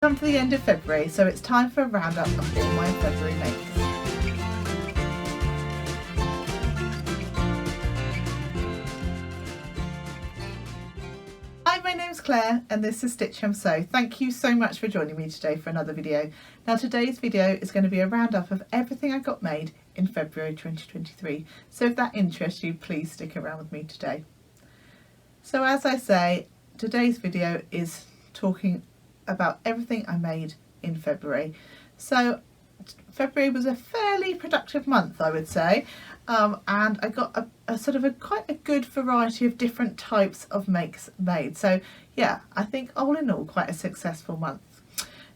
Come to the end of February, so it's time for a roundup of all my February makes. Hi, my name's Claire and this is Stitch Hem Sew. Thank you so much for joining me today for another video. Now today's video is going to be a roundup of everything I got made in February 2023. So if that interests you, please stick around with me today. So as I say, today's video is talking about everything I made in February. So February was a fairly productive month, I would say, and I got a sort of quite a good variety of different types of makes made. So yeah, I think all in all quite a successful month.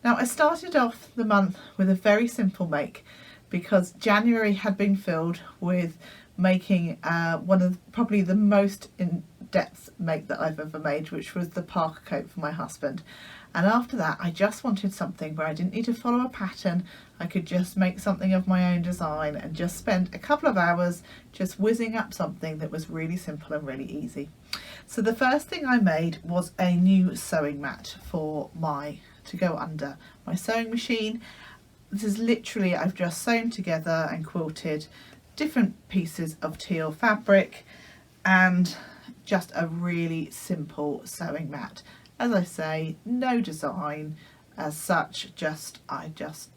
Now I started off the month with a very simple make because January had been filled with making one of probably the most in-depth make that I've ever made, which was the parka coat for my husband. And after that I just wanted something where I didn't need to follow a pattern. I could just make something of my own design and just spend a couple of hours just whizzing up something that was really simple and really easy. So the first thing I made was a new sewing mat for to go under my sewing machine. This is literally, I've just sewn together and quilted different pieces of teal fabric and just a really simple sewing mat. As I say, no design as such, I just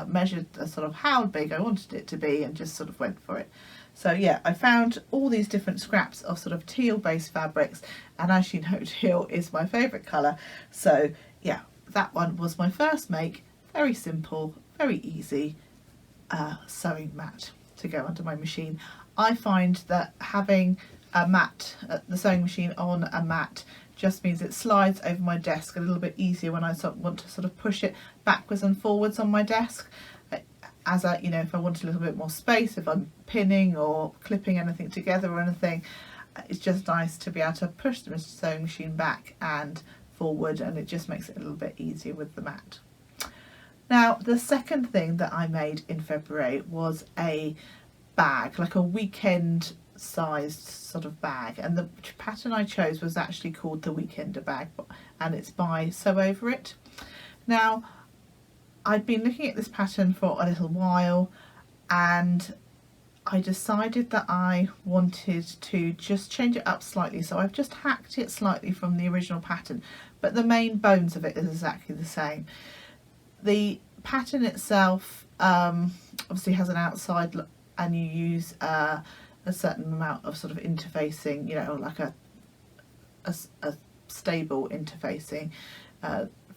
measured sort of how big I wanted it to be and just sort of went for it. So yeah, I found all these different scraps of sort of teal based fabrics, and as you know, teal is my favourite colour. So yeah, that one was my first make. Very simple, very easy sewing mat to go under my machine. I find that having a mat, the sewing machine on a mat, just means it slides over my desk a little bit easier when I want to sort of push it backwards and forwards on my desk. As I, if I want a little bit more space, if I'm pinning or clipping anything together or anything, it's just nice to be able to push the sewing machine back and forward, and it just makes it a little bit easier with the mat. Now, the second thing that I made in February was a bag, like a weekend sized sort of bag, and the pattern I chose was actually called the Weekender bag, and it's by Sew Over It. Now I'd been looking at this pattern for a little while and I decided that I wanted to just change it up slightly, so I've just hacked it slightly from the original pattern, but the main bones of it is exactly the same. The pattern itself obviously has an outside and you use a certain amount of sort of interfacing, like a stable interfacing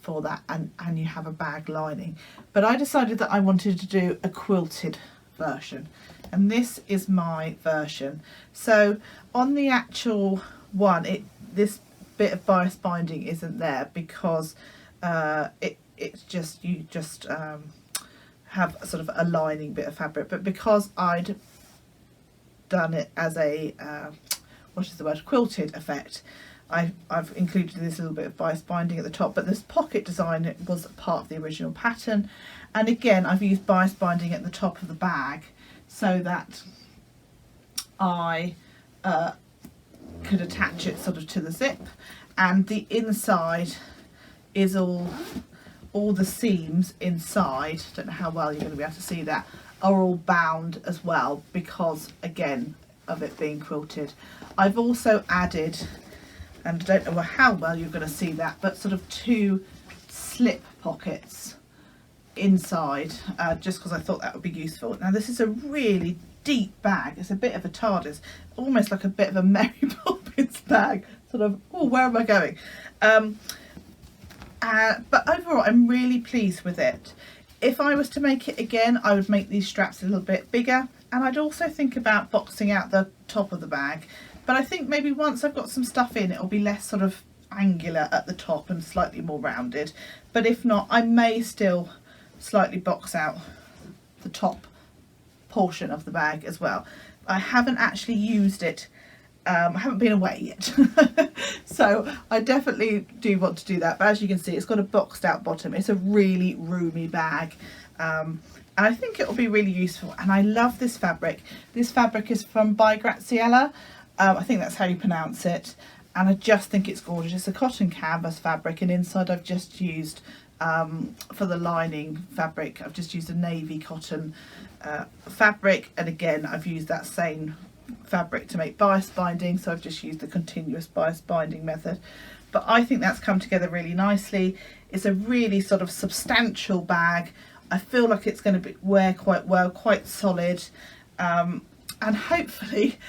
for that, and you have a bag lining. But I decided that I wanted to do a quilted version, and this is my version. So on the actual one, this bit of bias binding isn't there because it's just you have sort of a lining bit of fabric, but because I'd done it as a quilted effect, I've included this little bit of bias binding at the top, but this pocket design was part of the original pattern, and again I've used bias binding at the top of the bag so that I could attach it sort of to the zip, and the inside is all the seams inside, don't know how well you're going to be able to see that, are all bound as well because again of it being quilted. I've also added, and I don't know how well you're going to see that, but sort of 2 slip pockets inside, just because I thought that would be useful. Now this is a really deep bag, it's a bit of a TARDIS, almost like a bit of a Mary Poppins bag, sort of, oh, where am I going? But overall I'm really pleased with it. If I was to make it again, I would make these straps a little bit bigger, and I'd also think about boxing out the top of the bag. But I think maybe once I've got some stuff in, it'll be less sort of angular at the top and slightly more rounded. But if not, I may still slightly box out the top portion of the bag as well. I haven't actually used it. I haven't been away yet, so I definitely do want to do that. But as you can see, it's got a boxed out bottom. It's a really roomy bag, and I think it will be really useful. And I love this fabric. This fabric is from By Graziella. I think that's how you pronounce it, and I just think it's gorgeous. It's a cotton canvas fabric, and inside I've just used for the lining fabric, I've just used a navy cotton fabric, and again I've used that same fabric to make bias binding, so I've just used the continuous bias binding method. But I think that's come together really nicely. It's a really sort of substantial bag. I feel like it's going to wear quite well, quite solid, and hopefully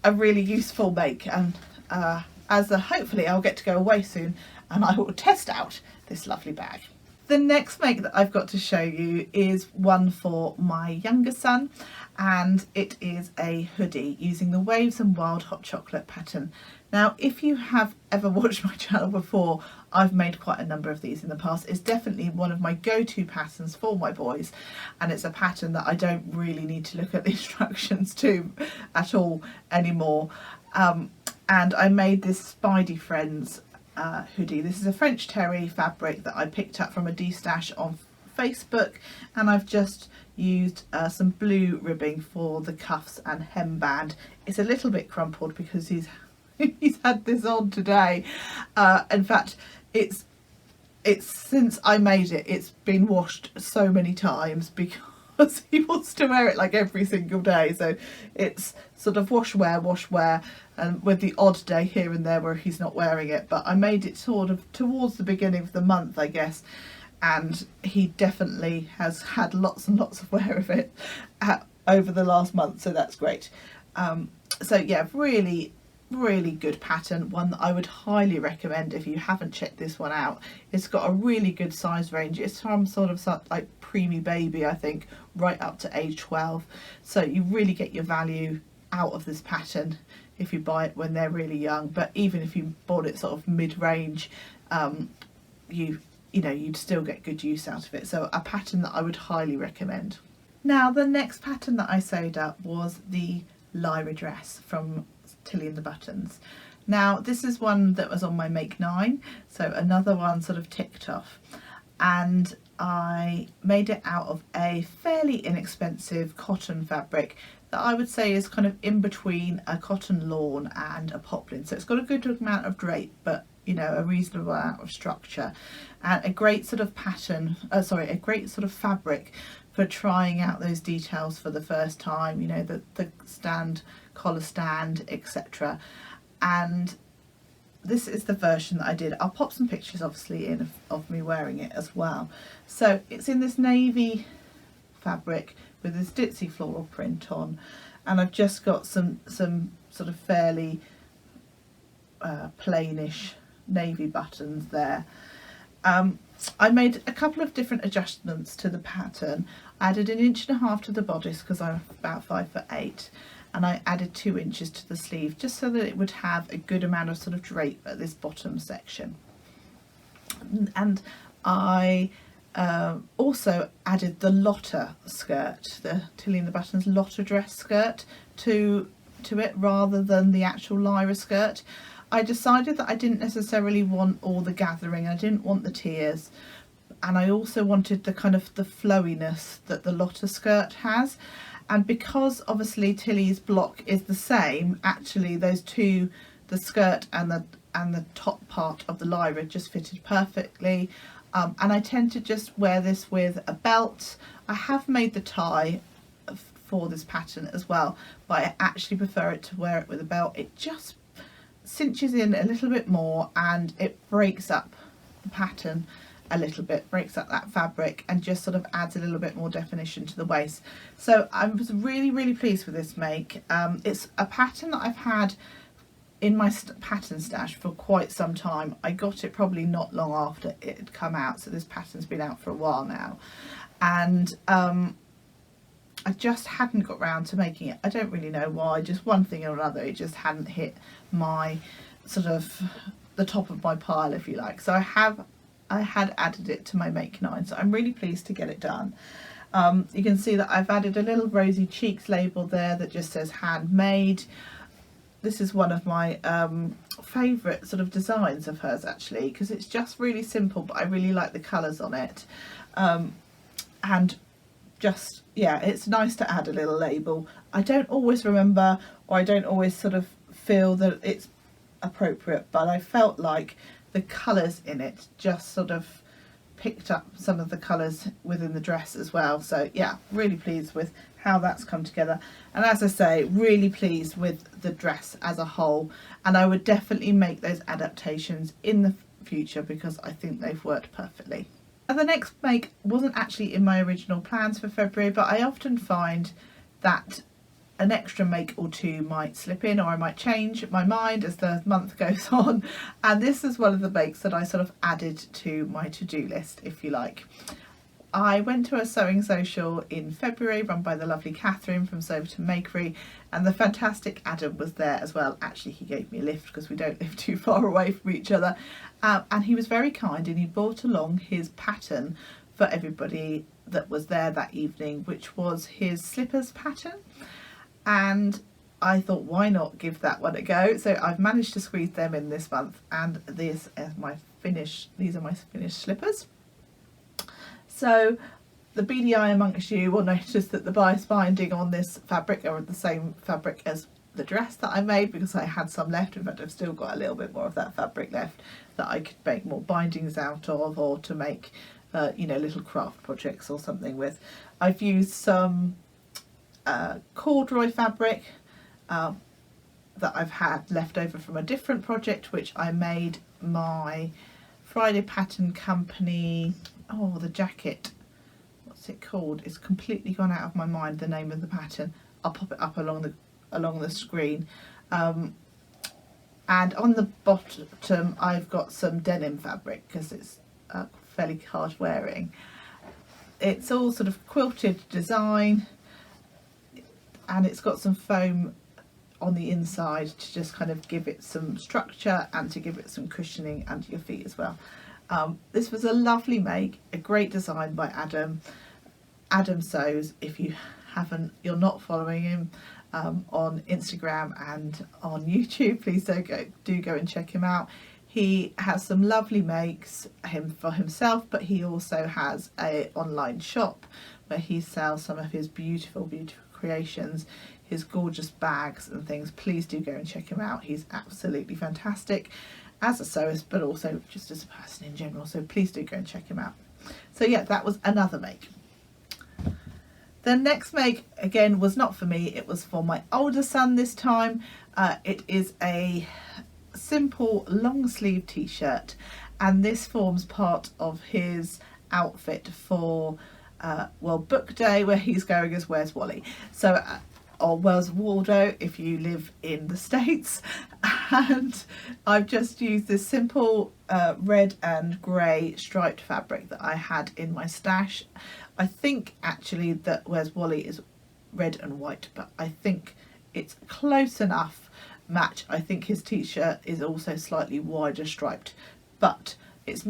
a really useful make. And hopefully I'll get to go away soon and I will test out this lovely bag. The next make that I've got to show you is one for my younger son, and it is a hoodie using the Waves and Wild Hot Chocolate pattern. Now, if you have ever watched my channel before, I've made quite a number of these in the past. It's definitely one of my go-to patterns for my boys, and it's a pattern that I don't really need to look at the instructions to at all anymore. And I made this Spidey Friends hoodie. This is a French terry fabric that I picked up from a de-stash on Facebook, and I've just used some blue ribbing for the cuffs and hemband. It's a little bit crumpled because he's had this on today. In fact, it's since I made it, it's been washed so many times because he wants to wear it like every single day. So it's sort of wash wear, and with the odd day here and there where he's not wearing it. But I made it sort of towards the beginning of the month, I guess, and he definitely has had lots and lots of wear of it over the last month, so that's great. So yeah, really good pattern, one that I would highly recommend if you haven't checked this one out. It's got a really good size range. It's from sort of like preemie baby, I think, right up to age 12, so you really get your value out of this pattern if you buy it when they're really young. But even if you bought it sort of mid-range, you know, you'd still get good use out of it. So a pattern that I would highly recommend. Now, the next pattern that I sewed up was the Lyra dress from Tilly and the Buttons. Now, this is one that was on my Make 9, so another one sort of ticked off, and I made it out of a fairly inexpensive cotton fabric that I would say is kind of in between a cotton lawn and a poplin. So it's got a good amount of drape, but you know, a reasonable amount of structure, and a great sort of pattern, a great sort of fabric for trying out those details for the first time, you know, the stand, collar stand, etc. And this is the version that I did. I'll pop some pictures obviously in of me wearing it as well. So it's in this navy fabric with this ditzy floral print on, and I've just got some sort of fairly plainish navy buttons there. I made a couple of different adjustments to the pattern. I added 1.5 inches to the bodice because I'm about 5'8", and I added 2 inches to the sleeve just so that it would have a good amount of sort of drape at this bottom section. And I also added the Lotta skirt, the Tilly and the Buttons Lotta dress skirt to it rather than the actual Lyra skirt. I decided that I didn't necessarily want all the gathering, I didn't want the tiers, and I also wanted the kind of the flowiness that the Lotta skirt has. And because obviously Tilly's block is the same, actually those two, the skirt and the top part of the Lyra, just fitted perfectly. And I tend to just wear this with a belt. I have made the tie for this pattern as well, but I actually prefer it to wear it with a belt. It just cinches in a little bit more and it breaks up the pattern a little bit, breaks up that fabric, and just sort of adds a little bit more definition to the waist. So I was really pleased with this make. It's a pattern that I've had in my pattern stash for quite some time. I got it probably not long after it had come out, so this pattern's been out for a while now, and I just hadn't got round to making it. I don't really know why, just one thing or another, it just hadn't hit my sort of the top of my pile, if you like. So I had added it to my Make 9, so I'm really pleased to get it done. You can see that I've added a little Rosy Cheeks label there that just says handmade. This is one of my favourite sort of designs of hers actually, because it's just really simple, but I really like the colours on it. And just, yeah, it's nice to add a little label. I don't always remember, or I don't always sort of feel that it's appropriate, but I felt like the colours in it just sort of picked up some of the colours within the dress as well. So yeah, really pleased with how that's come together, and as I say, really pleased with the dress as a whole, and I would definitely make those adaptations in the future because I think they've worked perfectly. And the next make wasn't actually in my original plans for February, but I often find that an extra make or two might slip in, or I might change my mind as the month goes on, and this is one of the makes that I sort of added to my to-do list, if you like. I went to a sewing social in February run by the lovely Katherine from Makery, and the fantastic Adam was there as well. Actually, he gave me a lift because we don't live too far away from each other, and he was very kind, and he brought along his pattern for everybody that was there that evening, which was his slippers pattern. And I thought, why not give that one a go? So I've managed to squeeze them in this month, and these are my finished slippers. So the BDI amongst you will notice that the bias binding on this fabric are the same fabric as the dress that I made, because I had some left. In fact, I've still got a little bit more of that fabric left that I could make more bindings out of, or to make you know, little craft projects or something with. I've used some corduroy fabric that I've had left over from a different project which I made my Friday Pattern Company. Oh, the jacket, what's it called? It's completely gone out of my mind, the name of the pattern. I'll pop it up along the screen. And on the bottom I've got some denim fabric because it's fairly hard wearing. It's all sort of quilted design, and it's got some foam on the inside to just kind of give it some structure and to give it some cushioning under your feet as well. This was a lovely make, a great design by Adam. Adam Sews. If you're not following him on Instagram and on YouTube, please do go and check him out. He has some lovely makes for himself, but he also has an online shop where he sells some of his beautiful creations, his gorgeous bags and things. Please do go and check him out. He's absolutely fantastic as a sewist, but also just as a person in general, so please do go and check him out. So yeah, that was another make. The next make again was not for me, it was for my older son this time. It is a simple long sleeve t-shirt, and this forms part of his outfit for well, book day, where he's going as Where's Wally, so or Where's Waldo if you live in the States. And I've just used this simple red and grey striped fabric that I had in my stash. I think actually that Where's Wally is red and white, but I think it's close enough match. I think his t-shirt is also slightly wider striped, but it's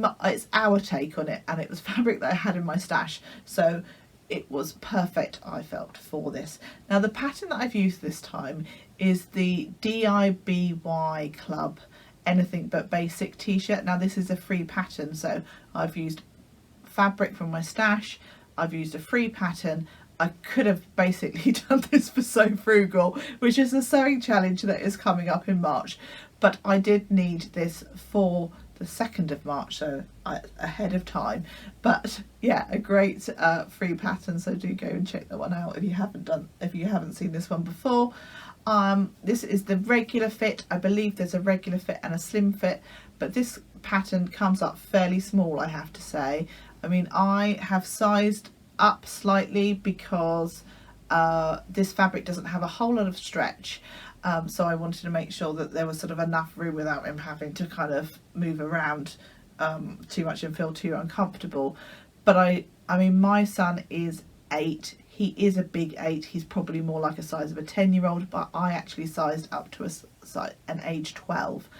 our take on it, and it was fabric that I had in my stash, so it was perfect, I felt, for this. Now the pattern that I've used this time is the DIBY Club Anything But Basic t-shirt. Now this is a free pattern, so I've used fabric from my stash, I've used a free pattern. I could have basically done this for Sew Frugal, which is a sewing challenge that is coming up in March, but I did need this for the 2nd of March, so ahead of time. But yeah, a great free pattern, so do go and check that one out if you haven't seen this one before. This is the regular fit. I believe there's a regular fit and a slim fit, but this pattern comes up fairly small, I have to say. I mean, I have sized up slightly because this fabric doesn't have a whole lot of stretch, so I wanted to make sure that there was sort of enough room without him having to kind of move around too much and feel too uncomfortable. But I mean, my son is 8. He is a big 8. He's probably more like a size of a 10-year-old, but I actually sized up to an age 12,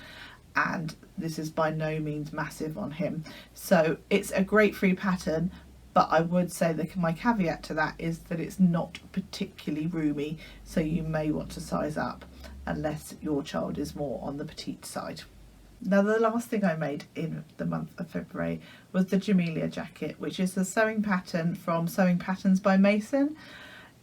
and this is by no means massive on him. So it's a great free pattern, but I would say that my caveat to that is that it's not particularly roomy, so you may want to size up unless your child is more on the petite side. Now the last thing I made in the month of February was the Jamelia jacket, which is a sewing pattern from Sewing Patterns by Mason.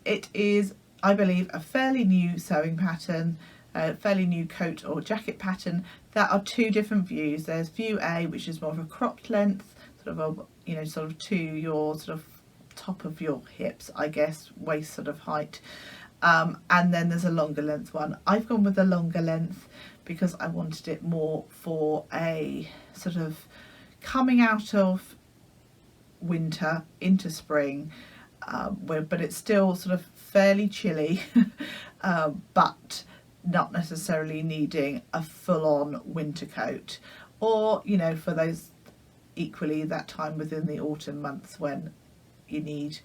It is, I believe, a fairly new sewing pattern, a fairly new coat or jacket pattern. There are two different views. There's view A, which is more of a cropped length, sort of you know, sort of to your sort of top of your hips, I guess, waist sort of height. And then there's a longer length one. I've gone with the longer length because I wanted it more for a sort of coming out of winter into spring, but it's still sort of fairly chilly, but not necessarily needing a full-on winter coat, or, you know, for those equally that time within the autumn months when you need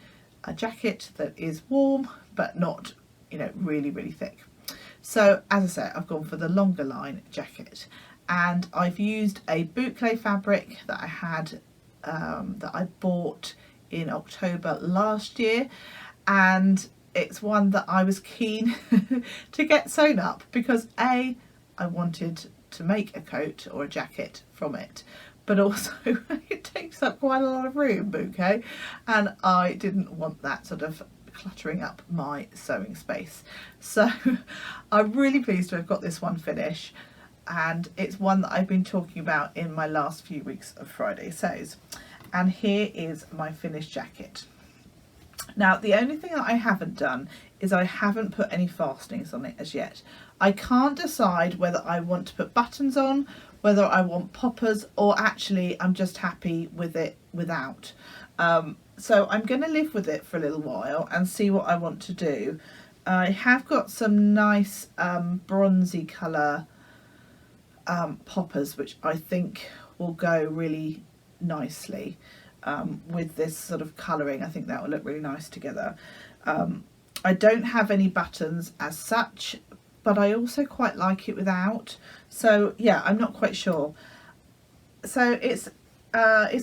a jacket that is warm but not, you know, really thick. So as I said, I've gone for the longer line jacket, and I've used a boucle fabric that I had that I bought in October last year, and it's one that I was keen to get sewn up because I wanted to make a coat or a jacket from it, but also it takes up quite a lot of room, bouquet, and I didn't want that sort of cluttering up my sewing space. So I'm really pleased to have got this one finished, and it's one that I've been talking about in my last few weeks of Friday sews. And here is my finished jacket. Now, the only thing that I haven't done is I haven't put any fastenings on it as yet. I can't decide whether I want to put buttons on, whether I want poppers, or actually I'm just happy with it without. So I'm going to live with it for a little while and see what I want to do. I have got some nice bronzy colour poppers, which I think will go really nicely with this sort of colouring. I think that will look really nice together. I don't have any buttons as such, but I also quite like it without. So yeah, I'm not quite sure. So it's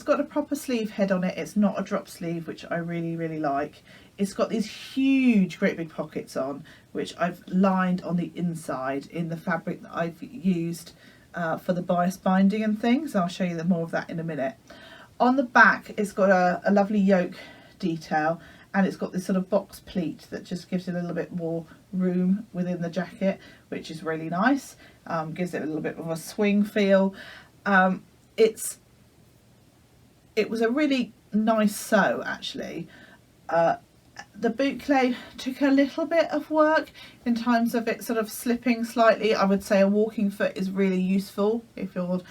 got a proper sleeve head on it. It's not a drop sleeve, which I really like. It's got these huge, great big pockets on, which I've lined on the inside in the fabric that I've used for the bias binding and things. I'll show you more of that in a minute. On the back, it's got a lovely yoke detail, and it's got this sort of box pleat that just gives it a little bit more room within the jacket, which is really nice. Gives it a little bit of a swing feel. It was a really nice sew, actually. The boucle took a little bit of work in terms of it sort of slipping slightly. I would say a walking foot is really useful if you're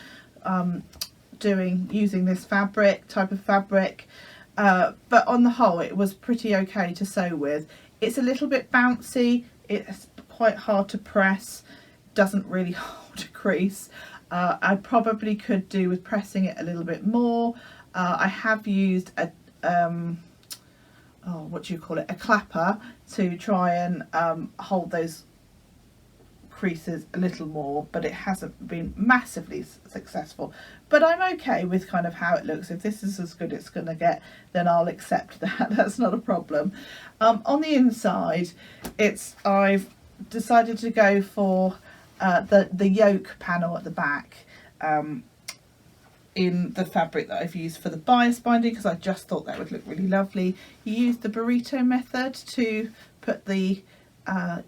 using this type of fabric, but on the whole it was pretty okay to sew with. It's a little bit bouncy, it's quite hard to press, doesn't really hold a crease. I probably could do with pressing it a little bit more. I have used a a clapper to try and hold those creases a little more, but it hasn't been massively successful. But I'm okay with kind of how it looks. If this is as good as it's going to get, then I'll accept that. That's not a problem. On the inside, I've decided to go for the yoke panel at the back, in the fabric that I've used for the bias binding, because I just thought that would look really lovely. You use the burrito method to put the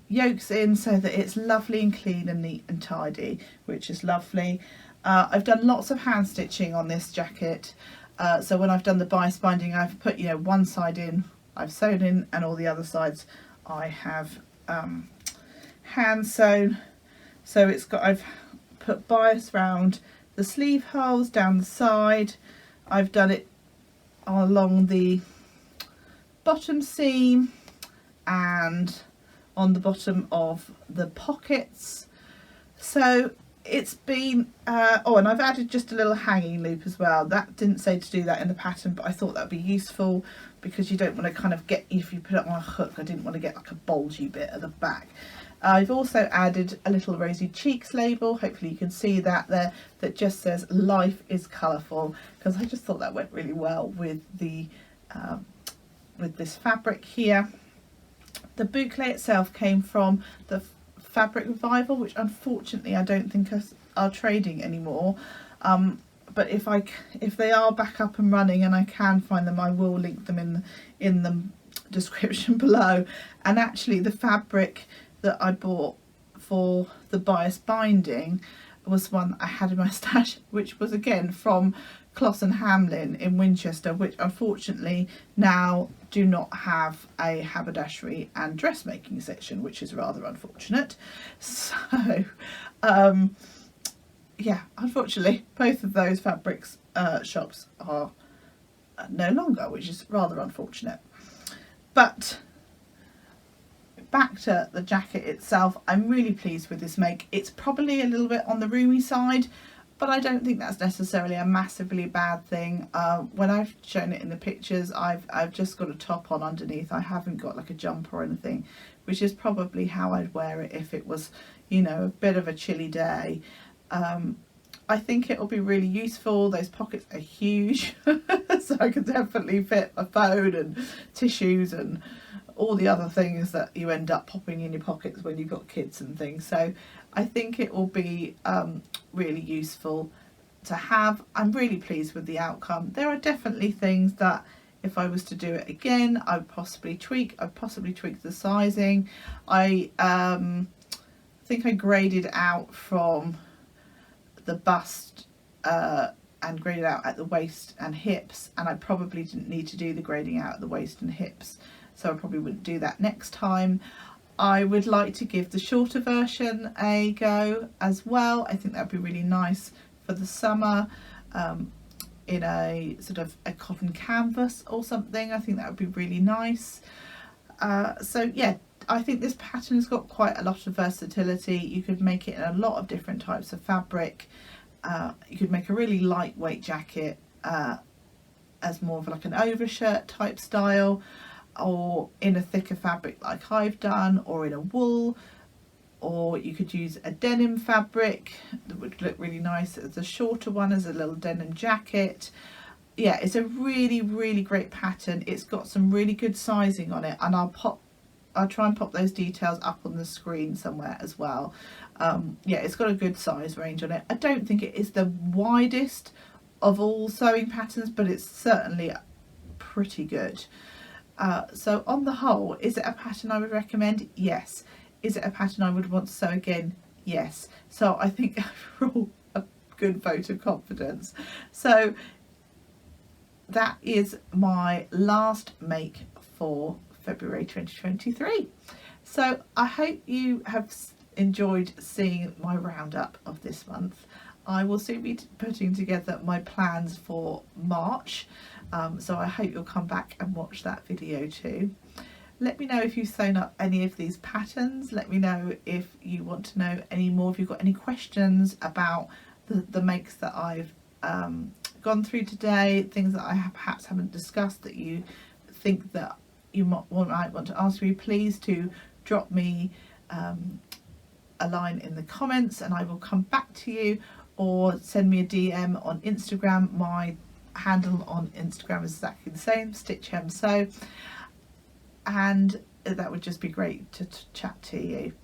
yolks in so that it's lovely and clean and neat and tidy, which is lovely. I've done lots of hand stitching on this jacket, so when I've done the bias binding, I've put, you know, one side in, I've sewn in, and all the other sides I have hand sewn. So I've put bias round the sleeve holes down the side. I've done it along the bottom seam and on the bottom of the pockets. So it's been and I've added just a little hanging loop as well. That didn't say to do that in the pattern, but I thought that would be useful because you don't want to kind of get, if you put it on a hook, I didn't want to get like a bulgy bit at the back. I've also added a little Rosy Cheeks label, hopefully you can see that there, that just says life is colourful, because I just thought that went really well with the with this fabric here. The boucle itself came from the Fabric Revival, which unfortunately I don't think are trading anymore, but if they are back up and running and I can find them, I will link them in the description below. And actually the fabric that I bought for the bias binding was one I had in my stash, which was again from Closs and Hamlin in Winchester, which unfortunately now do not have a haberdashery and dressmaking section, which is rather unfortunate. So yeah, unfortunately both of those fabrics shops are no longer, which is rather unfortunate. But back to the jacket itself, I'm really pleased with this make. It's probably a little bit on the roomy side, but I don't think that's necessarily a massively bad thing. When I've shown it in the pictures, I've just got a top on underneath. I haven't got like a jumper or anything, which is probably how I'd wear it if it was, you know, a bit of a chilly day. I think it'll be really useful. Those pockets are huge, so I could definitely fit a phone and tissues and all the other things that you end up popping in your pockets when you've got kids and things. So I think it will be really useful to have. I'm really pleased with the outcome. There are definitely things that if I was to do it again, I'd possibly tweak. I'd possibly tweak the sizing. I think I graded out from the bust and graded out at the waist and hips, and I probably didn't need to do the grading out at the waist and hips, so I probably wouldn't do that next time. I would like to give the shorter version a go as well. I think that would be really nice for the summer, in a sort of a cotton canvas or something. I think that would be really nice. So yeah, I think this pattern has got quite a lot of versatility. You could make it in a lot of different types of fabric. You could make a really lightweight jacket as more of like an overshirt type style, or in a thicker fabric like I've done, or in a wool, or you could use a denim fabric that would look really nice as a shorter one, as a little denim jacket. Yeah, it's a really, really great pattern. It's got some really good sizing on it, and I'll try and pop those details up on the screen somewhere as well. Yeah, it's got a good size range on it. I don't think it is the widest of all sewing patterns, but it's certainly pretty good. So on the whole, is it a pattern I would recommend? Yes. Is it a pattern I would want to sew again? Yes. So I think overall a good vote of confidence. So that is my last make for February 2023. So I hope you have enjoyed seeing my roundup of this month. I will soon be putting together my plans for March, so I hope you'll come back and watch that video too. Let me know if you've sewn up any of these patterns. Let me know if you want to know any more, if you've got any questions about the makes that I've gone through today, things that I perhaps haven't discussed that you think that you might want to ask me. Please do drop me a line in the comments and I will come back to you, or send me a DM on Instagram. My handle on Instagram is exactly the same, Stitch Hem Sew, and that would just be great to chat to you.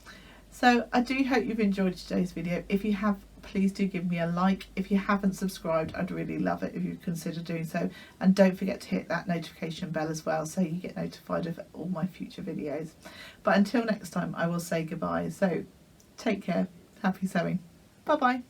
So I do hope you've enjoyed today's video. If you have, please do give me a like. If you haven't subscribed, I'd really love it if you consider doing so, and don't forget to hit that notification bell as well so you get notified of all my future videos. But until next time, I will say goodbye. So take care, happy sewing, bye bye.